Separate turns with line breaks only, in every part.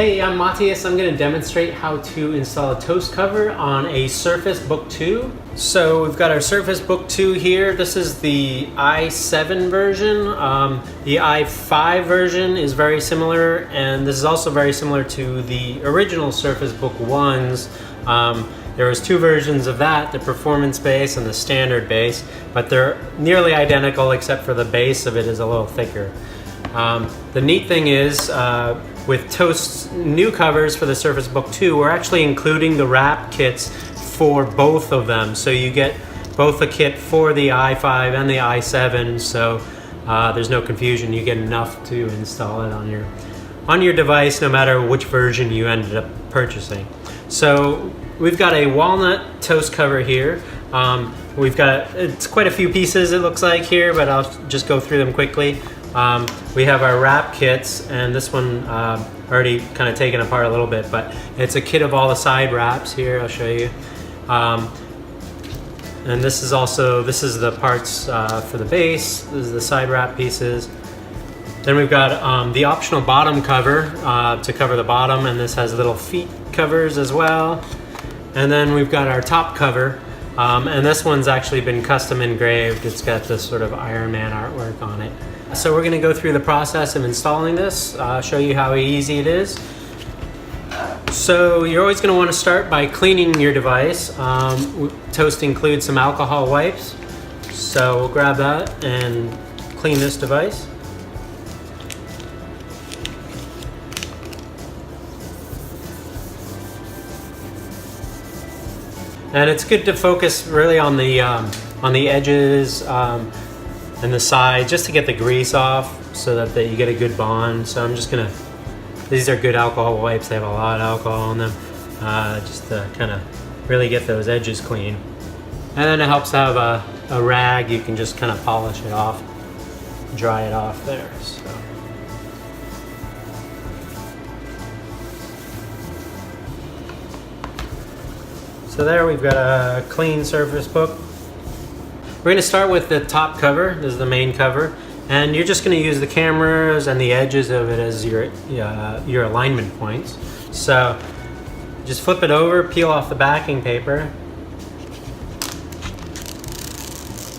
Hey, I'm Matias. I'm going to demonstrate how to install a toast cover on a Surface Book 2. So we've got our Surface Book 2 here. This is the i7 version. The i5 version is very similar, and this is also very similar to the original Surface Book 1s. There was two versions of that, the performance base and the standard base, but they're nearly identical except for the base of it is a little thicker. The neat thing is, with Toast's new covers for the Surface Book 2, we're actually including the wrap kits for both of them. So you get both the kit for the i5 and the i7, so there's no confusion. You get enough to install it on your device, no matter which version you ended up purchasing. So we've got a walnut toast cover here. It's quite a few pieces it looks like here, but I'll just go through them quickly. We have our wrap kits, and this one already kind of taken apart a little bit, but it's a kit of all the side wraps here. I'll show you. And this is the parts for the base. This is the side wrap pieces. Then we've got the optional bottom cover to cover the bottom, and this has little feet covers as well. And then we've got our top cover, and this one's actually been custom engraved. It's got this sort of Iron Man artwork on it. So we're going to go through the process of installing this, show you how easy it is. So you're always going to want to start by cleaning your device. Toast includes some alcohol wipes, so we'll grab that and clean this device. And it's good to focus really on the edges and the side, just to get the grease off so that you get a good bond. So I'm just gonna, these are good alcohol wipes. They have a lot of alcohol on them, just to kind of really get those edges clean. And then it helps to have a rag. You can just kind of polish it off, dry it off there. So there we've got a clean Surface Book. We're going to start with the top cover. This is the main cover, and you're just going to use the cameras and the edges of it as your alignment points. So just flip it over, peel off the backing paper,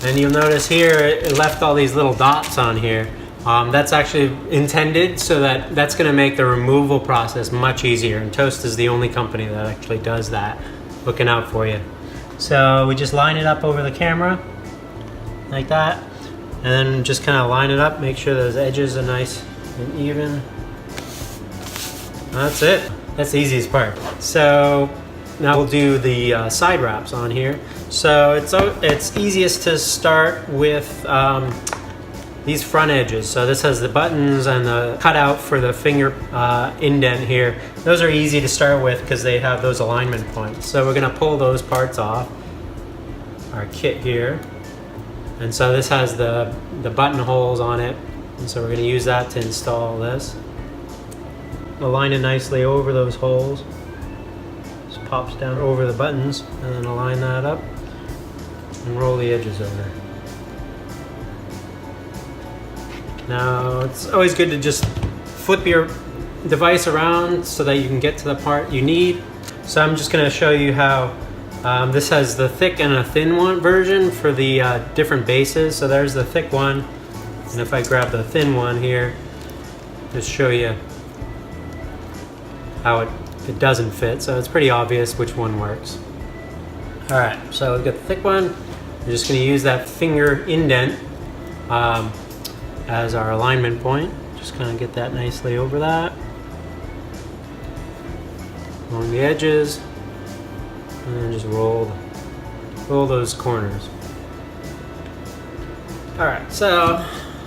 and you'll notice here it left all these little dots on here. That's actually intended so that's going to make the removal process much easier, and Toast is the only company that actually does that. Looking out for you. So we just line it up over the camera like that, and then just kind of line it up, make sure those edges are nice and even. That's it. That's the easiest part. So now we'll do the side wraps on here. So it's easiest to start with these front edges. So this has the buttons and the cutout for the finger indent here. Those are easy to start with because they have those alignment points. So we're gonna pull those parts off our kit here. And so this has the button holes on it. And so we're gonna use that to install this. Align it nicely over those holes. Just pops down over the buttons, and then align that up and roll the edges over. Now, it's always good to just flip your device around so that you can get to the part you need. So I'm just going to show you how this has the thick and a thin one version for the different bases. So there's the thick one, and if I grab the thin one here, just show you how it doesn't fit. So it's pretty obvious which one works. All right, so we've got the thick one. We're just going to use that finger indent as our alignment point. Just kind of get that nicely over that, along the edges, and then just roll those corners. All right, so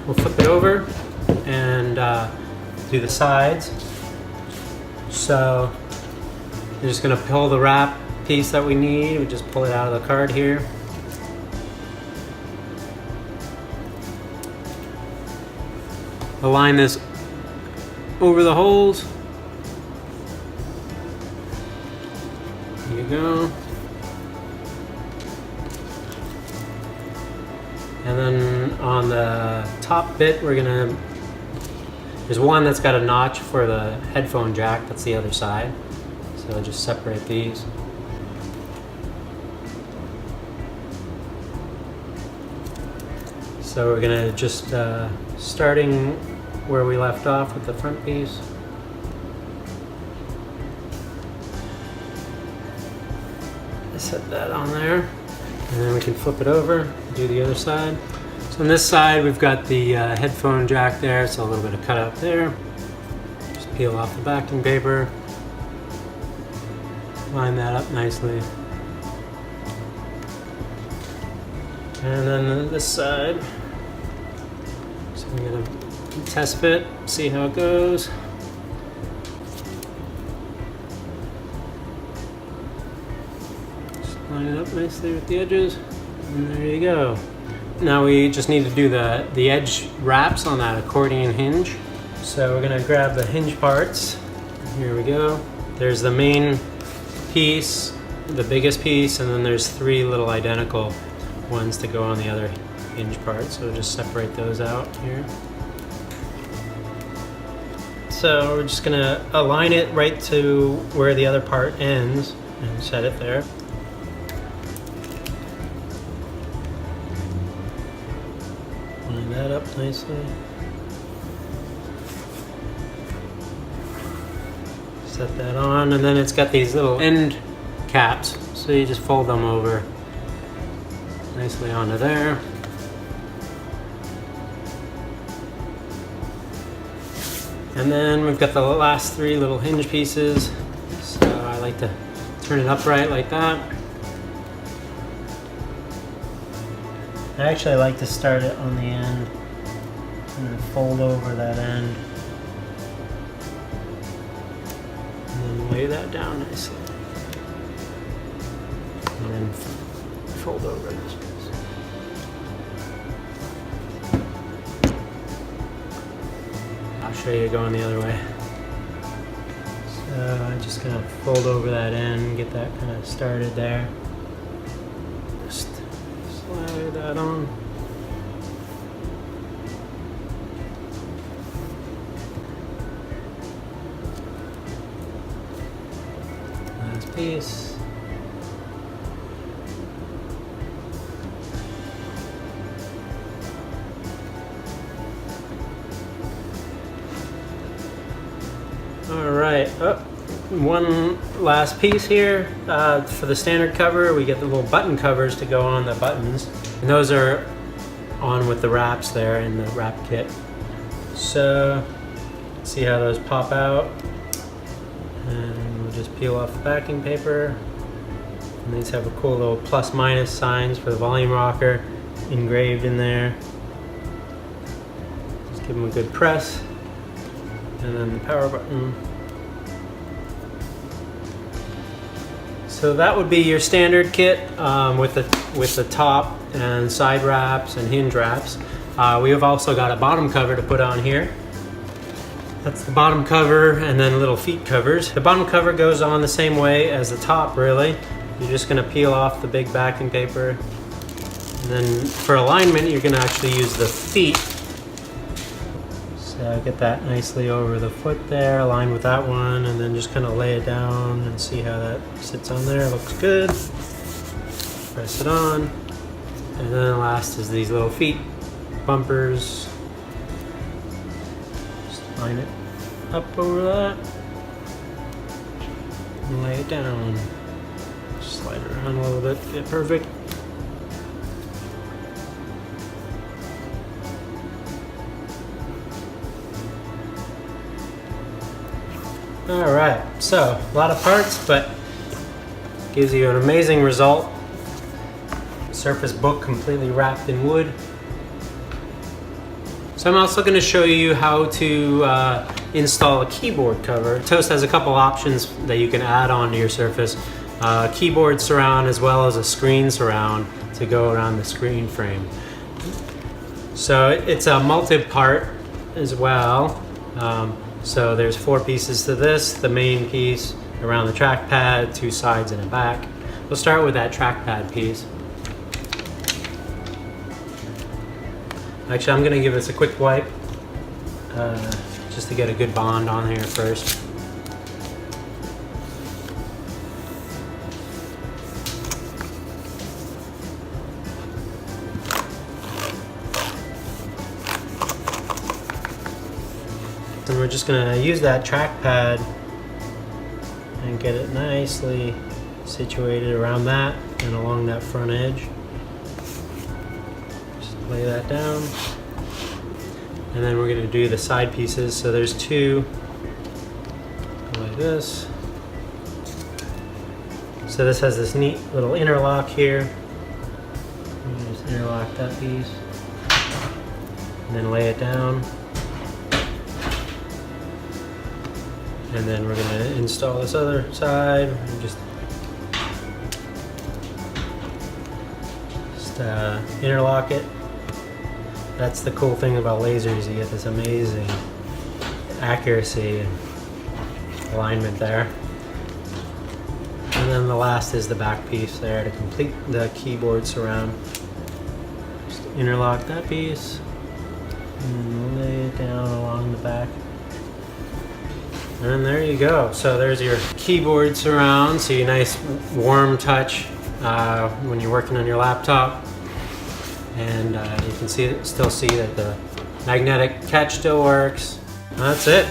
we'll flip it over and do the sides. So we're just gonna pull the wrap piece that we need. We just pull it out of the card here. Align this over the holes. There you go. And then on the top bit, we're gonna There's one that's got a notch for the headphone jack, that's the other side. So I'll just separate these. So we're gonna just, starting where we left off with the front piece. Set that on there, and then we can flip it over, do the other side. So on this side, we've got the headphone jack there, so a little bit of cutout there. Just peel off the backing paper. Line that up nicely. And then this side. So we're gonna test fit, see how it goes. Just line it up nicely with the edges, and there you go. Now we just need to do the edge wraps on that accordion hinge. So we're gonna grab the hinge parts. Here we go. There's the main piece, the biggest piece, and then there's 3 little identical ones to go on the other hinge part. So we'll just separate those out here. So we're just gonna align it right to where the other part ends and set it there. Line that up nicely. Set that on, and then it's got these little end caps, so you just fold them over nicely onto there. And then we've got the last 3 little hinge pieces, so I like to turn it upright like that. I actually like to start it on the end and then fold over that end. And then lay that down nicely. And then fold over this piece. I'll show you going the other way. So I'm just gonna fold over that end, get that kind of started there. Just slide that on. Last piece. All right, one last piece here. For the standard cover, we get the little button covers to go on the buttons. And those are on with the wraps there in the wrap kit. So, see how those pop out. And we'll just peel off the backing paper. And these have a cool little plus minus signs for the volume rocker engraved in there. Just give them a good press. And then the power button. So that would be your standard kit with the top and side wraps and hinge wraps. We have also got a bottom cover to put on here. That's the bottom cover, and then little feet covers. The bottom cover goes on the same way as the top, really. You're just gonna peel off the big backing paper. And then for alignment, you're gonna actually use the feet. So get that nicely over the foot there, align with that one, and then just kind of lay it down and see how that sits on there. Looks good. Press it on. And then last is these little feet bumpers. Just line it up over that and lay it down. Just slide it around a little bit, get it perfect. All right, so a lot of parts, but gives you an amazing result. Surface Book completely wrapped in wood. So I'm also going to show you how to install a keyboard cover. Toast has a couple options that you can add on to your Surface. Keyboard surround as well as a screen surround to go around the screen frame. So it's a multi-part as well. So there's 4 pieces to this, the main piece around the trackpad, 2 sides and a back. We'll start with that trackpad piece. Actually, I'm gonna give this a quick wipe, just to get a good bond on here first. And we're just gonna use that trackpad and get it nicely situated around that and along that front edge. Just lay that down. And then we're gonna do the side pieces. So there's two, like this. So this has this neat little interlock here. Just interlock that piece. And then lay it down. And then we're going to install this other side and just interlock it. That's the cool thing about lasers, you get this amazing accuracy and alignment there. And then the last is the back piece there to complete the keyboard surround. Just interlock that piece and lay it down along the back. And there you go. So there's your keyboard surround. So you nice warm touch when you're working on your laptop. And you can still see that the magnetic catch still works. That's it.